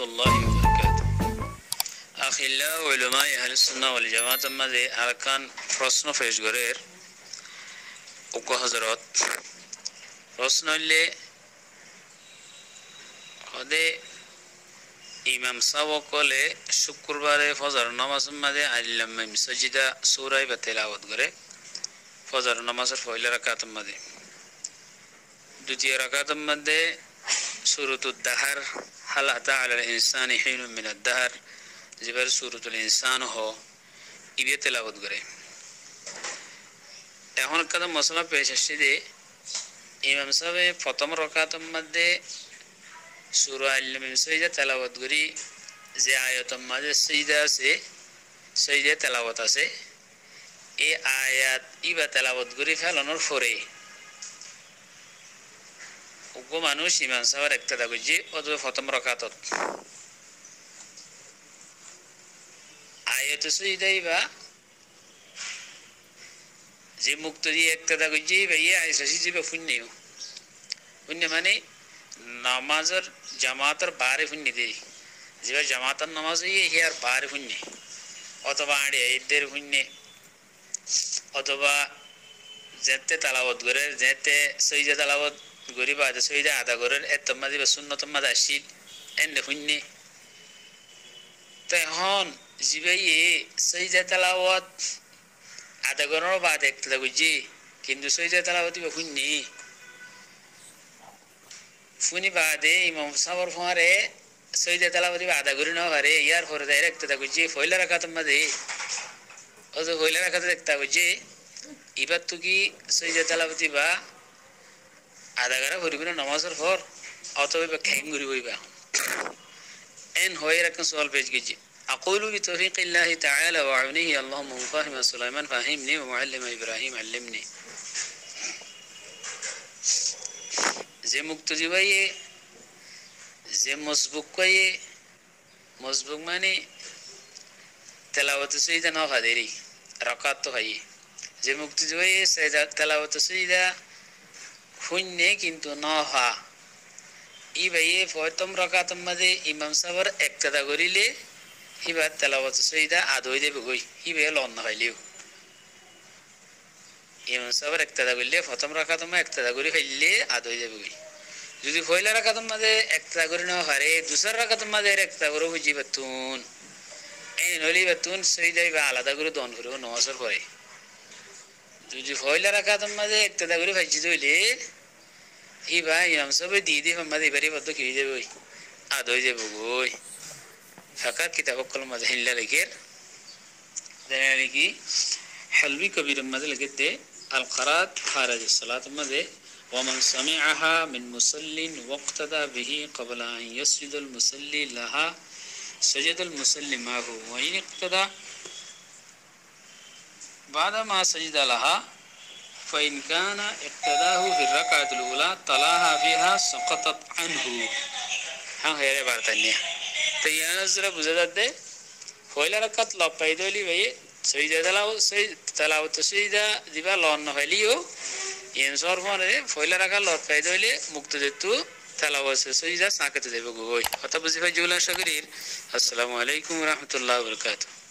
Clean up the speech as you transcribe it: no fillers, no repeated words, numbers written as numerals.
الله وبركاته. أخلاء علماء أهل السنة والجماعة ماذا أركان প্রশ্ন পেশ করের উক্ত হযরত প্রশ্ন হলে হদে ইমাম সাহেব কলে শুক্রবারে ফজর নামাজ মাঝে আল্লাম সাজিদা সূরা বা তেলাওয়াত করে ফজর নামাজের পয়লা রাকাতের মাঝে দ্বিতীয় রাকাতের মধ্যে সূরাতুদ দাহর হাল আতা আলাল ইনসানি হিনুম মিনাদ দাহর যেবার সূরাতুল ইনসান হো ইবে তেলাওয়াত করে এখন কদম মশলা পেশ আসছে যে ইমাম সাহেব প্রথম রাকাতের মধ্যে সূরা আল-মিম সাজদা তেলাওয়াত করি যে আয়াতের মাঝে সিজদা আছে সিজদা তেলাওয়াত আছে এই আয়াত ইবা তেলাওয়াত করি ফেলানোর পরে ওগো মানুষ ইমাম সাহেবের ইক্তেদা করছে অথবা প্রথম রাকাতত আয়াত সিজদা ইবা যে মুক্তদি ইক্তেদা করছে ভাইয়া আয়াত সিজদা ফুন্নিও ফুন্য মানে নামাজের জামাতের বারে ফুন্নি দেরি যেবা জামাতের নামাজ হইয়ে হিয়ার বারে ফুন্নি অথবা আড়ে ঈদের ফুন্নি অথবা যেতে তালাওয়াত করে যেতে সইজা তালাওয়াত গরিবা আছে সইজা আদা করে এত মাঝে বা সুন্নত মাঝে আসিল এনে ফুন্নি তো এখন জিবাই সইজা তালাওয়াত আদা করার বাদ একটা বুঝছি কিন্তু সইজা তালাওয়াত বা ফুন্নি ফুনি বাদে ইমাম সাহেবের ফোয়ারে সইদা তেলাওয়াত আদা করি না পারে ইয়ার পরে ডাইরেক্ট তা কইছে পয়লা রাকাতের মধ্যে ও যে পয়লা রাকাতে দেখতা কইছে এবার তো কি সইদা তেলাওয়াত বা আদা করা করিবি না নামাজের পর অথবা খেং করি হইবা এন হয় এরকম সওয়াল পেশ গেছে أقول بتوفيق الله تعالى وعونه اللهم فاهم سليمان فهمني ومعلم إبراهيم علمني যে মুক্তজি ভাই যে মসবুক কয়ে মসবুক মানে তেলাওয়াত সিজদা না হাদেরি রাকাত তো হয় যে মুক্তজি ভাই সিজদা তেলাওয়াত সিজদা হুন্নে কিন্তু না হা ই ভাই প্রথম রাকাতের মধ্যে ইমাম সাহেবের ইক্তেদা করিলে হিবা তেলাওয়াত সিজদা আদই দেবে কই হিবে লন না হইলেও ইমাম সাহেবের ইক্তেদা করলে প্রথম রাকাতের মধ্যে ইক্তেদা করি হইলে আদই দেবে কই যদি পয়লা রাকাতের মধ্যে ইক্তেদা করি না পারে দুসরা রাকাতের মধ্যে ইক্তেদা করে বুঝি বাতুন এই নলি বাতুন সিজদা বা আলাদা করে দন করে নামাজের পরে যদি পয়লা রাকাতের মধ্যে ইক্তেদা করে ভাজি দইলে ই ভাই ইমাম সাহেব দিদি মধ্যে এবারে বদ্ধ কি দেবে ওই আদই দেবে কই ফাকাত কিতাব কলম মধ্যে হিল্লা লিখের দেখালি কি حلبي كبير ماذا لقيت القرات خارج الصلاة ماذا ومن سمعها من مسل واقتدى به قبل أن يسجد المسلي لها سجد المسلي معه وإن اقتدى بعد ما سجد لها فإن كان اقتداه في الركعة الأولى طلاها فيها سقطت عنه ها هي بارتانية تيانزر بزدد فويل ركعت لا بيدولي بيه سيدا تلاوت سيدا দিবা লন হইলিও ইনসর ফরে ফয়লা রাখা লত পাইদ হইলে মুক্ত যেতু তেলাওয়াত সইদা সাকাতে দেব গই কথা বুঝি ভাই জুলা শগরির আসসালামু আলাইকুম ওয়া রাহমাতুল্লাহি ওয়া বারাকাতুহু